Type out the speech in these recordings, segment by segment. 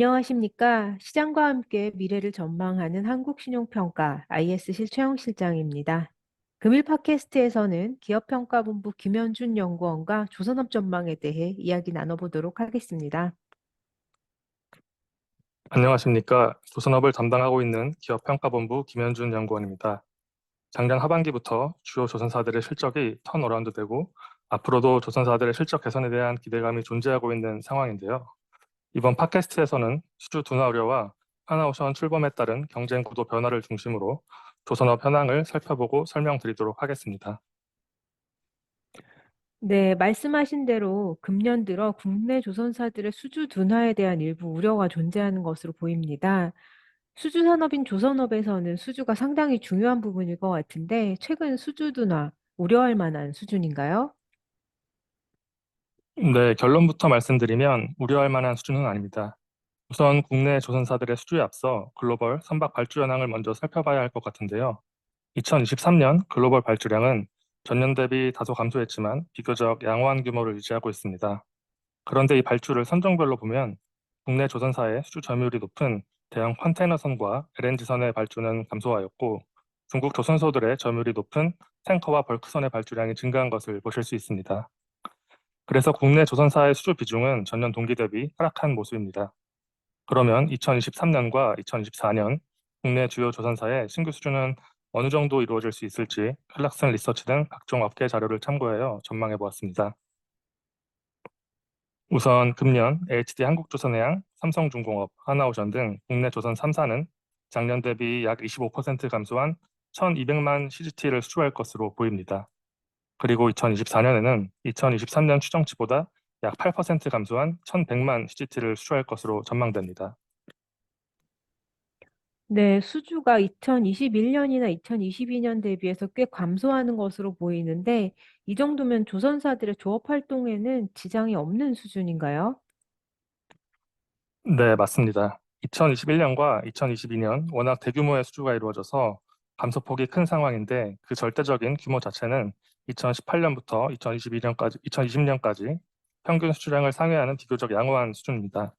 안녕하십니까. 시장과 함께 미래를 전망하는 한국신용평가 IS 실최영 실장입니다. 금일 팟캐스트에서는 기업평가본부 김현준 연구원과 조선업 전망에 대해 이야기 나눠보도록 하겠습니다. 안녕하십니까. 조선업을 담당하고 있는 기업평가본부 김현준 연구원입니다. 작년 하반기부터 주요 조선사들의 실적이 턴어라운드되고 앞으로도 조선사들의 실적 개선에 대한 기대감이 존재하고 있는 상황인데요. 이번 팟캐스트에서는 수주 둔화 우려와 하나오션 출범에 따른 경쟁 구도 변화를 중심으로 조선업 현황을 살펴보고 설명드리도록 하겠습니다. 네, 말씀하신 대로 금년 들어 국내 조선사들의 수주 둔화에 대한 일부 우려가 존재하는 것으로 보입니다. 수주 산업인 조선업에서는 수주가 상당히 중요한 부분일 것 같은데 최근 수주 둔화 우려할 만한 수준인가요? 네, 결론부터 말씀드리면 우려할 만한 수준은 아닙니다. 우선 국내 조선사들의 수주에 앞서 글로벌 선박 발주 현황을 먼저 살펴봐야 할 것 같은데요. 2023년 글로벌 발주량은 전년 대비 다소 감소했지만 비교적 양호한 규모를 유지하고 있습니다. 그런데 이 발주를 선종별로 보면 국내 조선사의 수주 점유율이 높은 대형 컨테이너선과 LNG선의 발주는 감소하였고 중국 조선소들의 점유율이 높은 탱커와 벌크선의 발주량이 증가한 것을 보실 수 있습니다. 그래서 국내 조선사의 수주 비중은 전년 동기 대비 하락한 모습입니다. 그러면 2023년과 2024년 국내 주요 조선사의 신규 수주는 어느 정도 이루어질 수 있을지 클락슨 리서치 등 각종 업계 자료를 참고하여 전망해 보았습니다. 우선 금년 HD 한국조선해양, 삼성중공업, 하나오션 등 국내 조선 3사는 작년 대비 약 25% 감소한 1,200만 CGT를 수주할 것으로 보입니다. 그리고 2024년에는 2023년 추정치보다 약 8% 감소한 1,100만 CGT를 수주할 것으로 전망됩니다. 네, 수주가 2021년이나 2022년 대비해서 꽤 감소하는 것으로 보이는데, 이 정도면 조선사들의 조업 활동에는 지장이 없는 수준인가요? 네, 맞습니다. 2021년과 2022년 워낙 대규모의 수주가 이루어져서 감소폭이 큰 상황인데 그 절대적인 규모 자체는 2018년부터 2020년까지 평균 수주량을 상회하는 비교적 양호한 수준입니다.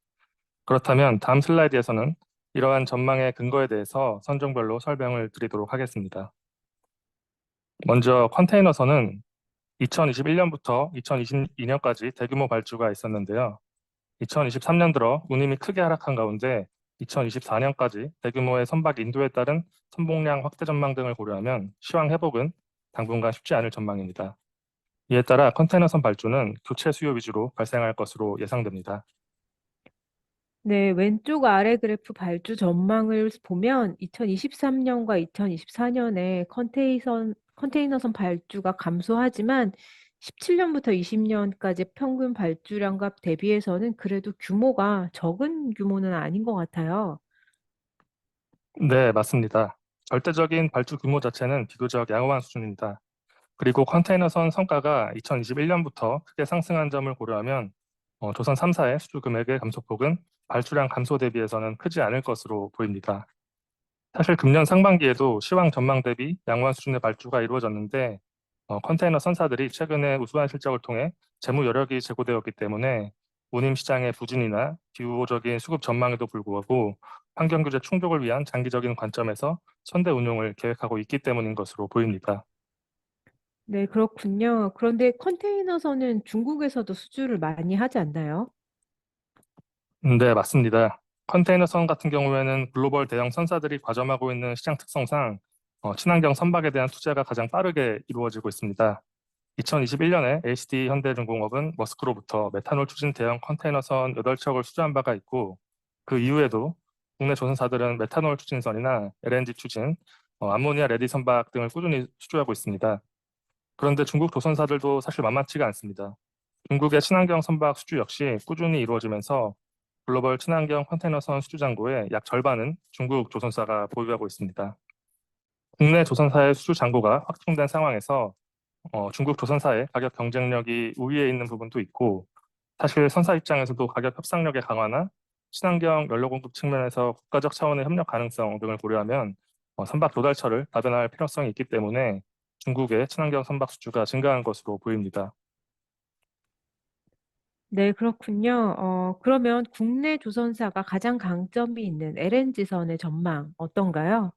그렇다면 다음 슬라이드에서는 이러한 전망의 근거에 대해서 선종별로 설명을 드리도록 하겠습니다. 먼저 컨테이너선은 2021년부터 2022년까지 대규모 발주가 있었는데요. 2023년 들어 운임이 크게 하락한 가운데 2024년까지 대규모의 선박 인도에 따른 선봉량 확대 전망 등을 고려하면 시황 회복은 당분간 쉽지 않을 전망입니다. 이에 따라 컨테이너선 발주는 교체 수요 위주로 발생할 것으로 예상됩니다. 네, 왼쪽 아래 그래프 발주 전망을 보면 2023년과 2024년에 컨테이너선 발주가 감소하지만 17년부터 20년까지 평균 발주량과 대비해서는 그래도 규모가 적은 규모는 아닌 것 같아요. 네, 맞습니다. 절대적인 발주 규모 자체는 비교적 양호한 수준입니다. 그리고 컨테이너선 성과가 2021년부터 크게 상승한 점을 고려하면 조선 3사의 수주 금액의 감소폭은 발주량 감소 대비해서는 크지 않을 것으로 보입니다. 사실 금년 상반기에도 시황 전망 대비 양호한 수준의 발주가 이루어졌는데 컨테이너 선사들이 최근에 우수한 실적을 통해 재무 여력이 제고되었기 때문에 운임 시장의 부진이나 비우호적인 수급 전망에도 불구하고 환경 규제 충족을 위한 장기적인 관점에서 선대 운용을 계획하고 있기 때문인 것으로 보입니다. 네, 그렇군요. 그런데 컨테이너선은 중국에서도 수주를 많이 하지 않나요? 네, 맞습니다. 컨테이너선 같은 경우에는 글로벌 대형 선사들이 과점하고 있는 시장 특성상 친환경 선박에 대한 투자가 가장 빠르게 이루어지고 있습니다. 2021년에 HD 현대중공업은 머스크로부터 메탄올 추진 대형 컨테이너선 8척을 수주한 바가 있고 그 이후에도 국내 조선사들은 메탄올 추진선이나 LNG 추진, 암모니아 레디 선박 등을 꾸준히 수주하고 있습니다. 그런데 중국 조선사들도 사실 만만치가 않습니다. 중국의 친환경 선박 수주 역시 꾸준히 이루어지면서 글로벌 친환경 컨테이너선 수주 잔고의 약 절반은 중국 조선사가 보유하고 있습니다. 국내 조선사의 수주 잔고가 확충된 상황에서 중국 조선사의 가격 경쟁력이 우위에 있는 부분도 있고 사실 선사 입장에서도 가격 협상력의 강화나 친환경 연료 공급 측면에서 국가적 차원의 협력 가능성 등을 고려하면 선박 조달처를 다변화할 필요성이 있기 때문에 중국의 친환경 선박 수주가 증가한 것으로 보입니다. 네, 그렇군요. 그러면 국내 조선사가 가장 강점이 있는 LNG선의 전망 어떤가요?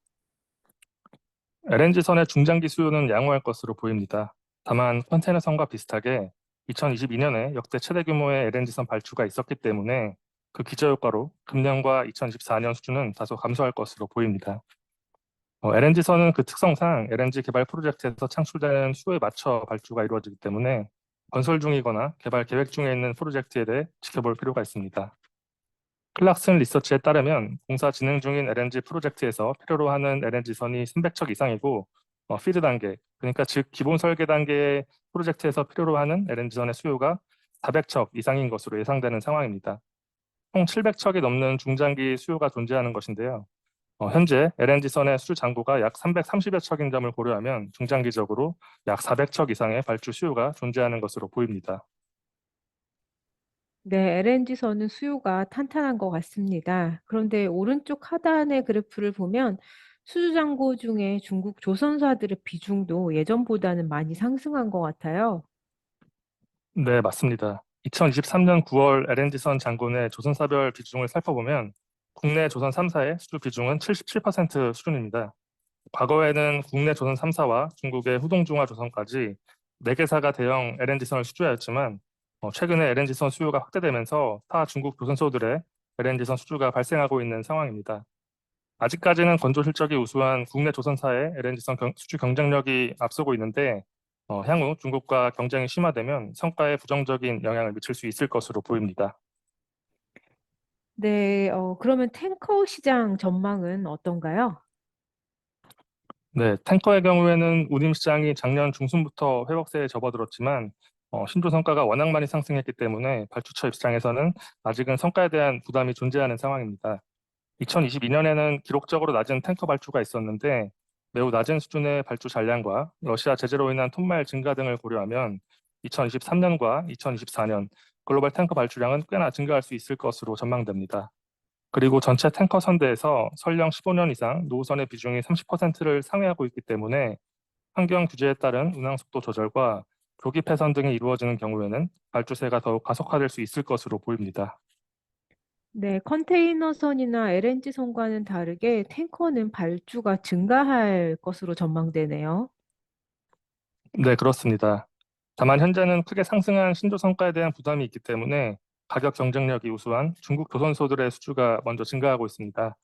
LNG선의 중장기 수요는 양호할 것으로 보입니다. 다만 컨테이너선과 비슷하게 2022년에 역대 최대 규모의 LNG선 발주가 있었기 때문에 그 기저효과로 금년과 2024년 수준은 다소 감소할 것으로 보입니다. LNG선은 그 특성상 LNG 개발 프로젝트에서 창출되는 수요에 맞춰 발주가 이루어지기 때문에 건설 중이거나 개발 계획 중에 있는 프로젝트에 대해 지켜볼 필요가 있습니다. 클락슨 리서치에 따르면 공사 진행 중인 LNG 프로젝트에서 필요로 하는 LNG선이 300척 이상이고 피드 단계, 그러니까 즉 기본 설계 단계의 프로젝트에서 필요로 하는 LNG선의 수요가 400척 이상인 것으로 예상되는 상황입니다. 총 700척이 넘는 중장기 수요가 존재하는 것인데요. 현재 LNG선의 수주 잔고가 약 330여 척인 점을 고려하면 중장기적으로 약 400척 이상의 발주 수요가 존재하는 것으로 보입니다. 네, LNG선은 수요가 탄탄한 것 같습니다. 그런데 오른쪽 하단의 그래프를 보면 수주잔고 중에 중국 조선사들의 비중도 예전보다는 많이 상승한 것 같아요. 네, 맞습니다. 2023년 9월 LNG선 잔고 내 조선사별 비중을 살펴보면 국내 조선 3사의 수주 비중은 77% 수준입니다. 과거에는 국내 조선 3사와 중국의 후동중화조선까지 4개사가 대형 LNG선을 수주하였지만 최근에 LNG선 수요가 확대되면서 타 중국 조선소들의 LNG선 수주가 발생하고 있는 상황입니다. 아직까지는 건조 실적이 우수한 국내 조선사의 LNG선 수주 경쟁력이 앞서고 있는데 향후 중국과 경쟁이 심화되면 성과에 부정적인 영향을 미칠 수 있을 것으로 보입니다. 네, 그러면 탱커 시장 전망은 어떤가요? 네, 탱커의 경우에는 운임 시장이 작년 중순부터 회복세에 접어들었지만 신조 성과가 워낙 많이 상승했기 때문에 발주처 입장에서는 아직은 성과에 대한 부담이 존재하는 상황입니다. 2022년에는 기록적으로 낮은 탱커 발주가 있었는데 매우 낮은 수준의 발주 잔량과 러시아 제재로 인한 톤마일 증가 등을 고려하면 2023년과 2024년 글로벌 탱커 발주량은 꽤나 증가할 수 있을 것으로 전망됩니다. 그리고 전체 탱커 선대에서 설령 15년 이상 노후선의 비중이 30%를 상회하고 있기 때문에 환경 규제에 따른 운항 속도 조절과 조기 폐선 등이 이루어지는 경우에는 발주세가 더욱 가속화될 수 있을 것으로 보입니다. 네, 컨테이너선이나 LNG선과는 다르게 탱커는 발주가 증가할 것으로 전망되네요. 네, 그렇습니다. 다만 현재는 크게 상승한 신조 성과에 대한 부담이 있기 때문에 가격 경쟁력이 우수한 중국 조선소들의 수주가 먼저 증가하고 있습니다.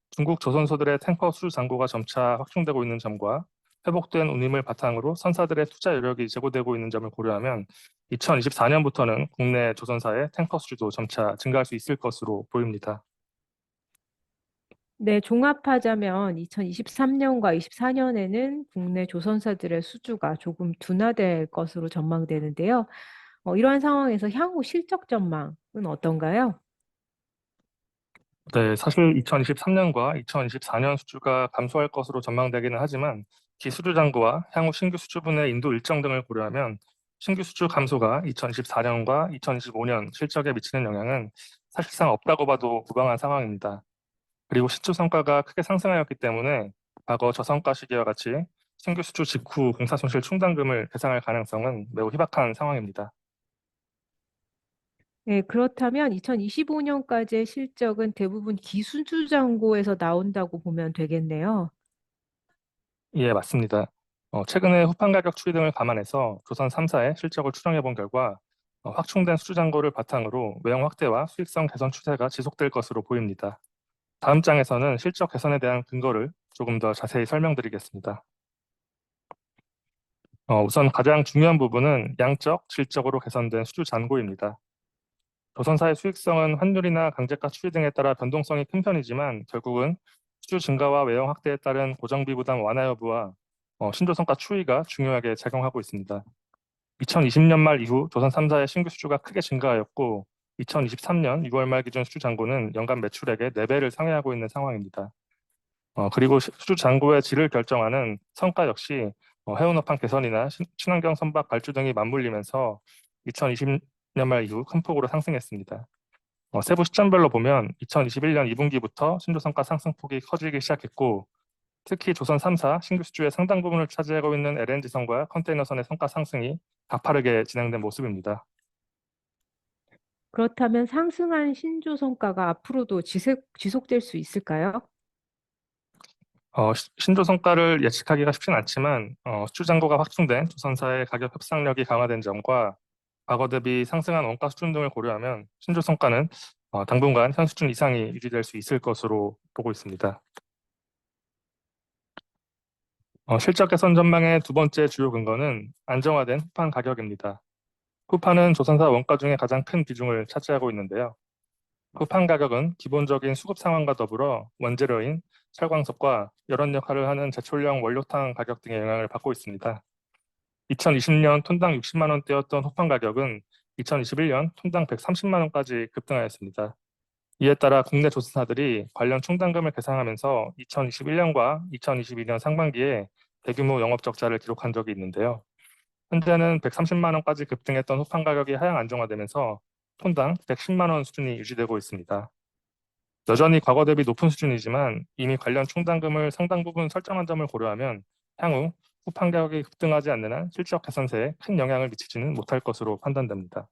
중국 조선소들의 탱커 수주 잔고가 점차 확충되고 있는 점과 회복된 운임을 바탕으로 선사들의 투자 여력이 제고되고 있는 점을 고려하면 2024년부터는 국내 조선사의 탱커 수주도 점차 증가할 수 있을 것으로 보입니다. 네, 종합하자면 2023년과 24년에는 국내 조선사들의 수주가 조금 둔화될 것으로 전망되는데요. 이러한 상황에서 향후 실적 전망은 어떤가요? 네, 사실 2023년과 2024년 수주가 감소할 것으로 전망되기는 하지만 기수주 잔고와 향후 신규 수주분의 인도 일정 등을 고려하면 신규 수주 감소가 2024년과 2025년 실적에 미치는 영향은 사실상 없다고 봐도 무방한 상황입니다. 그리고 시추 성과가 크게 상승하였기 때문에 과거 저성과 시기와 같이 신규 수주 직후 공사 손실 충당금을 배상할 가능성은 매우 희박한 상황입니다. 네, 그렇다면 2025년까지의 실적은 대부분 기수주 잔고에서 나온다고 보면 되겠네요. 예, 맞습니다. 최근에 후판 가격 추이 등을 감안해서 조선 3사의 실적을 추정해 본 결과 확충된 수주 잔고를 바탕으로 외형 확대와 수익성 개선 추세가 지속될 것으로 보입니다. 다음 장에서는 실적 개선에 대한 근거를 조금 더 자세히 설명드리겠습니다. 우선 가장 중요한 부분은 양적, 질적으로 개선된 수주 잔고입니다. 조선사의 수익성은 환율이나 강제가 추이 등에 따라 변동성이 큰 편이지만 결국은 수주 증가와 외형 확대에 따른 고정비 부담 완화 여부와 신조성과 추이가 중요하게 작용하고 있습니다. 2020년 말 이후 조선 3사의 신규 수주가 크게 증가하였고 2023년 6월 말 기준 수주 잔고는 연간 매출액의 4배를 상회하고 있는 상황입니다. 그리고 수주 잔고의 질을 결정하는 성과 역시 해운업황 개선이나 친환경 선박 발주 등이 맞물리면서 2020년 말 이후 큰 폭으로 상승했습니다. 세부 시점별로 보면 2021년 2분기부터 신조 성과 상승폭이 커지기 시작했고 특히 조선 3사 신규 수주의 상당 부분을 차지하고 있는 LNG선과 컨테이너선의 성과 상승이 가파르게 진행된 모습입니다. 그렇다면 상승한 신조 성과가 앞으로도 지속될 수 있을까요? 신조 성과를 예측하기가 쉽진 않지만 수주잔고가 확충된 조선사의 가격 협상력이 강화된 점과 과거 대비 상승한 원가 수준 등을 고려하면 신조 성과는 당분간 현 수준 이상이 유지될 수 있을 것으로 보고 있습니다. 실적 개선 전망의 두 번째 주요 근거는 안정화된 후판 가격입니다. 후판은 조선사 원가 중에 가장 큰 비중을 차지하고 있는데요. 후판 가격은 기본적인 수급 상황과 더불어 원재료인 철광석과 여러 역할을 하는 제철용 원료탄 가격 등의 영향을 받고 있습니다. 2020년 톤당 60만 원대였던 후판 가격은 2021년 톤당 130만 원까지 급등하였습니다. 이에 따라 국내 조선사들이 관련 충당금을 계상하면서 2021년과 2022년 상반기에 대규모 영업 적자를 기록한 적이 있는데요. 현재는 130만 원까지 급등했던 후판 가격이 하향 안정화되면서 톤당 110만 원 수준이 유지되고 있습니다. 여전히 과거 대비 높은 수준이지만 이미 관련 충당금을 상당 부분 설정한 점을 고려하면 향후 후판 가격이 급등하지 않는 한 실적 개선세에 큰 영향을 미치지는 못할 것으로 판단됩니다.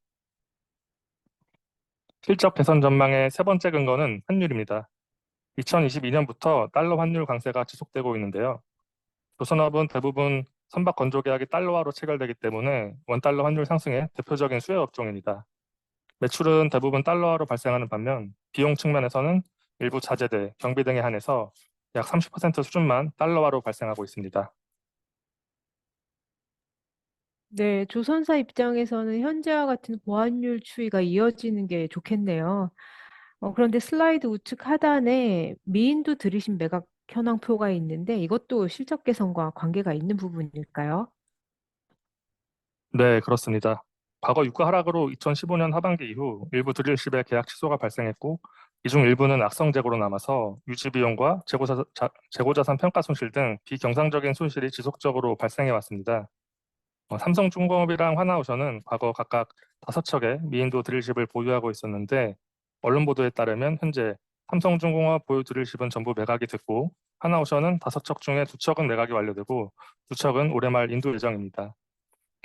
실적 개선 전망의 세 번째 근거는 환율입니다. 2022년부터 달러 환율 강세가 지속되고 있는데요. 조선업은 대부분 선박 건조 계약이 달러화로 체결되기 때문에 원달러 환율 상승의 대표적인 수혜 업종입니다. 매출은 대부분 달러화로 발생하는 반면 비용 측면에서는 일부 자재대, 경비 등에 한해서 약 30% 수준만 달러화로 발생하고 있습니다. 네, 조선사 입장에서는 현재와 같은 보안율 추이가 이어지는 게 좋겠네요. 그런데 슬라이드 우측 하단에 미인도 들이신 매각 현황표가 있는데 이것도 실적 개선과 관계가 있는 부분일까요? 네, 그렇습니다. 과거 유가 하락으로 2015년 하반기 이후 일부 드릴십의 계약 취소가 발생했고, 이 중 일부는 악성 재고로 남아서 유지 비용과 재고자산 평가 손실 등 비경상적인 손실이 지속적으로 발생해 왔습니다. 삼성중공업이랑 하나오션은 과거 각각 5척의 미인도 드릴십을 보유하고 있었는데, 언론 보도에 따르면 현재 삼성중공업 보유 드릴십은 전부 매각이 됐고, 하나오션은 5척 중에 2척은 매각이 완료되고, 2척은 올해 말 인도 예정입니다.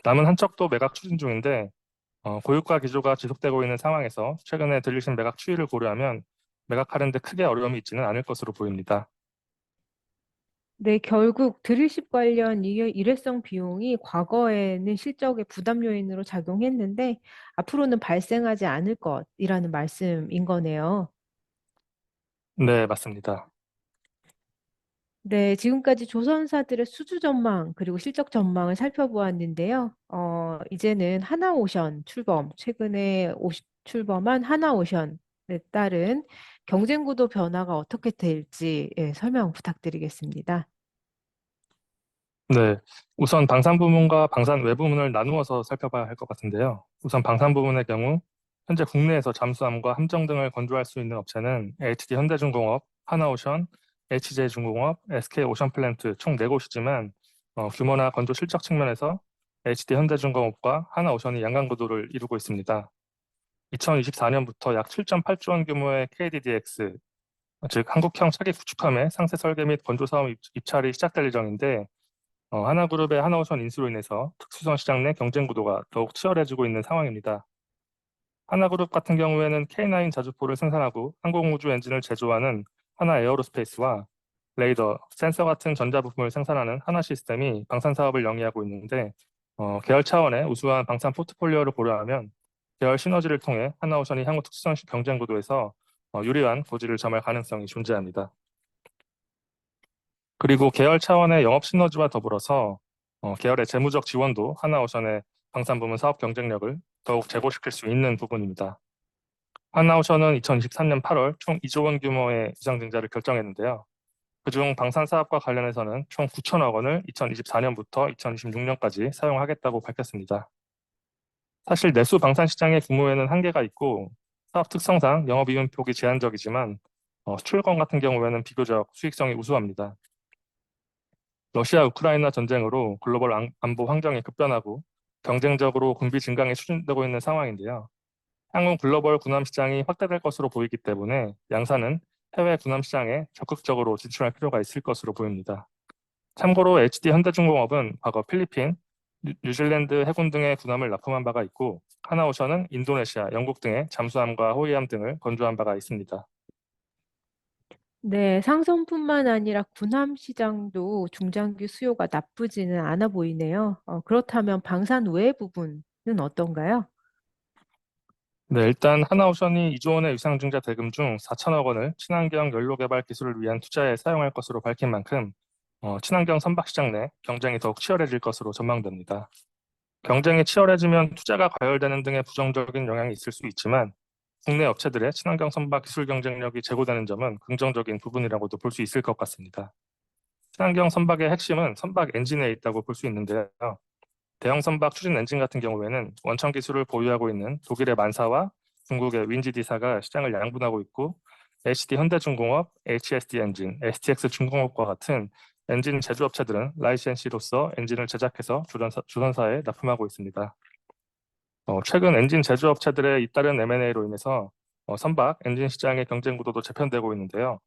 남은 한 척도 매각 추진 중인데 고유가 기조가 지속되고 있는 상황에서 최근에 들리신 매각 추이를 고려하면 매각하는 데 크게 어려움이 있지는 않을 것으로 보입니다. 네, 결국 드릴십 관련 일회성 비용이 과거에는 실적의 부담 요인으로 작용했는데 앞으로는 발생하지 않을 것이라는 말씀인 거네요. 네, 맞습니다. 네, 지금까지 조선사들의 수주 전망 그리고 실적 전망을 살펴보았는데요. 이제는 하나오션 출범, 최근에 출범한 하나오션에 따른 경쟁 구도 변화가 어떻게 될지 설명 부탁드리겠습니다. 네, 우선 방산 부문과 방산 외부문을 나누어서 살펴봐야 할 것 같은데요. 우선 방산 부문의 경우 현재 국내에서 잠수함과 함정 등을 건조할 수 있는 업체는 HD 현대중공업, 하나오션, HJ중공업, SK오션플랜트 총 4곳이지만 규모나 건조 실적 측면에서 HD 현대중공업과 하나오션이 양강구도를 이루고 있습니다. 2024년부터 약 7.8조 원 규모의 KDDX, 즉 한국형 차기 구축함의 상세 설계 및 건조 사업 입찰이 시작될 예정인데 하나그룹의 하나오션 인수로 인해서 특수선 시장 내 경쟁 구도가 더욱 치열해지고 있는 상황입니다. 하나그룹 같은 경우에는 K9 자주포를 생산하고 항공우주 엔진을 제조하는 하나에어로스페이스와 레이더, 센서 같은 전자부품을 생산하는 하나시스템이 방산 사업을 영위하고 있는데 계열 차원의 우수한 방산 포트폴리오를 고려하면 계열 시너지를 통해 하나오션이 향후 특수선 경쟁 구도에서 유리한 고지를 점할 가능성이 존재합니다. 그리고 계열 차원의 영업 시너지와 더불어서 계열의 재무적 지원도 하나오션의 방산부문 사업 경쟁력을 더욱 제고시킬 수 있는 부분입니다. 하나오션은 2023년 8월 총 2조 원 규모의 이상증자를 결정했는데요. 그중 방산 사업과 관련해서는 총 9천억 원을 2024년부터 2026년까지 사용하겠다고 밝혔습니다. 사실 내수 방산 시장의 규모에는 한계가 있고 사업 특성상 영업이익 폭이 제한적이지만 수출권 같은 경우에는 비교적 수익성이 우수합니다. 러시아 우크라이나 전쟁으로 글로벌 안보 환경이 급변하고 경쟁적으로 군비 증강이 추진되고 있는 상황인데요. 향후 글로벌 군함 시장이 확대될 것으로 보이기 때문에 양사는 해외 군함 시장에 적극적으로 진출할 필요가 있을 것으로 보입니다. 참고로 HD 현대중공업은 과거 필리핀, 뉴질랜드 해군 등의 군함을 납품한 바가 있고, 하나오션은 인도네시아, 영국 등의 잠수함과 호위함 등을 건조한 바가 있습니다. 네, 상선뿐만 아니라 군함 시장도 중장기 수요가 나쁘지는 않아 보이네요. 그렇다면 방산 외 부분은 어떤가요? 네, 일단 하나오션이 2조 원의 유상증자 대금 중 4천억 원을 친환경 연료 개발 기술을 위한 투자에 사용할 것으로 밝힌 만큼 친환경 선박 시장 내 경쟁이 더욱 치열해질 것으로 전망됩니다. 경쟁이 치열해지면 투자가 과열되는 등의 부정적인 영향이 있을 수 있지만 국내 업체들의 친환경 선박 기술 경쟁력이 제고되는 점은 긍정적인 부분이라고도 볼 수 있을 것 같습니다. 친환경 선박의 핵심은 선박 엔진에 있다고 볼 수 있는데요. 대형 선박 추진 엔진 같은 경우에는 원천 기술을 보유하고 있는 독일의 만사와 중국의 윈지디사가 시장을 양분하고 있고 HD 현대중공업, HSD 엔진, STX 중공업과 같은 엔진 제조업체들은 라이센시로서 엔진을 제작해서 조선사에 납품하고 있습니다. 최근 엔진 제조업체들의 잇따른 M&A로 인해서 선박 엔진 시장의 경쟁 구도도 재편되고 있는데요.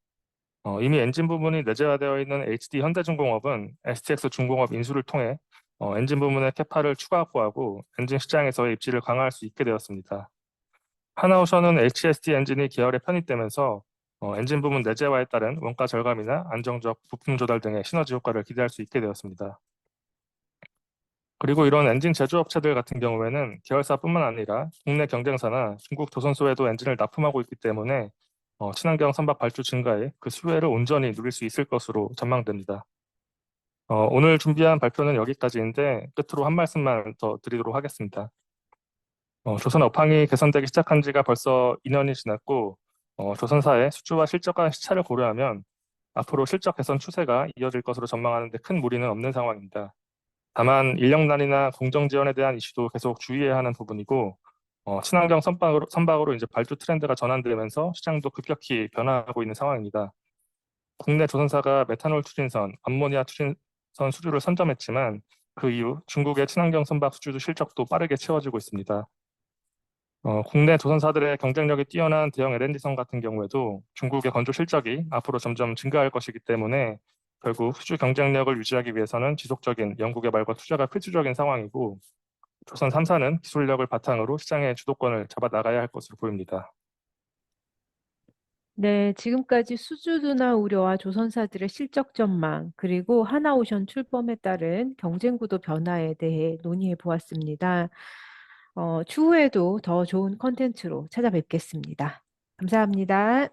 이미 엔진 부분이 내재화되어 있는 HD 현대중공업은 STX 중공업 인수를 통해 엔진 부문의 캐파를 추가 확보하고 엔진 시장에서의 입지를 강화할 수 있게 되었습니다. 하나오션은 HSD 엔진이 계열에 편입되면서 엔진 부문 내재화에 따른 원가 절감이나 안정적 부품 조달 등의 시너지 효과를 기대할 수 있게 되었습니다. 그리고 이런 엔진 제조업체들 같은 경우에는 계열사뿐만 아니라 국내 경쟁사나 중국 조선소에도 엔진을 납품하고 있기 때문에 친환경 선박 발주 증가에 그 수혜를 온전히 누릴 수 있을 것으로 전망됩니다. 오늘 준비한 발표는 여기까지인데 끝으로 한 말씀만 더 드리도록 하겠습니다. 조선 업황이 개선되기 시작한 지가 벌써 2년이 지났고 조선사의 수주와 실적 간 시차를 고려하면 앞으로 실적 개선 추세가 이어질 것으로 전망하는 데 큰 무리는 없는 상황입니다. 다만 인력난이나 공정 지원에 대한 이슈도 계속 주의해야 하는 부분이고 친환경 선박으로 이제 발주 트렌드가 전환되면서 시장도 급격히 변화하고 있는 상황입니다. 국내 조선사가 메탄올 추진선, 암모니아 추진선 수주를 선점했지만 그 이후 중국의 친환경 선박 수주 실적도 빠르게 채워지고 있습니다. 국내 조선사들의 경쟁력이 뛰어난 대형 LNG선 같은 경우에도 중국의 건조 실적이 앞으로 점점 증가할 것이기 때문에 결국 수주 경쟁력을 유지하기 위해서는 지속적인 연구개발과 투자가 필수적인 상황이고 조선 3사는 기술력을 바탕으로 시장의 주도권을 잡아 나가야 할 것으로 보입니다. 네, 지금까지 수주 둔화 우려와 조선사들의 실적 전망, 그리고 하나오션 출범에 따른 경쟁 구도 변화에 대해 논의해 보았습니다. 추후에도 더 좋은 컨텐츠로 찾아뵙겠습니다. 감사합니다.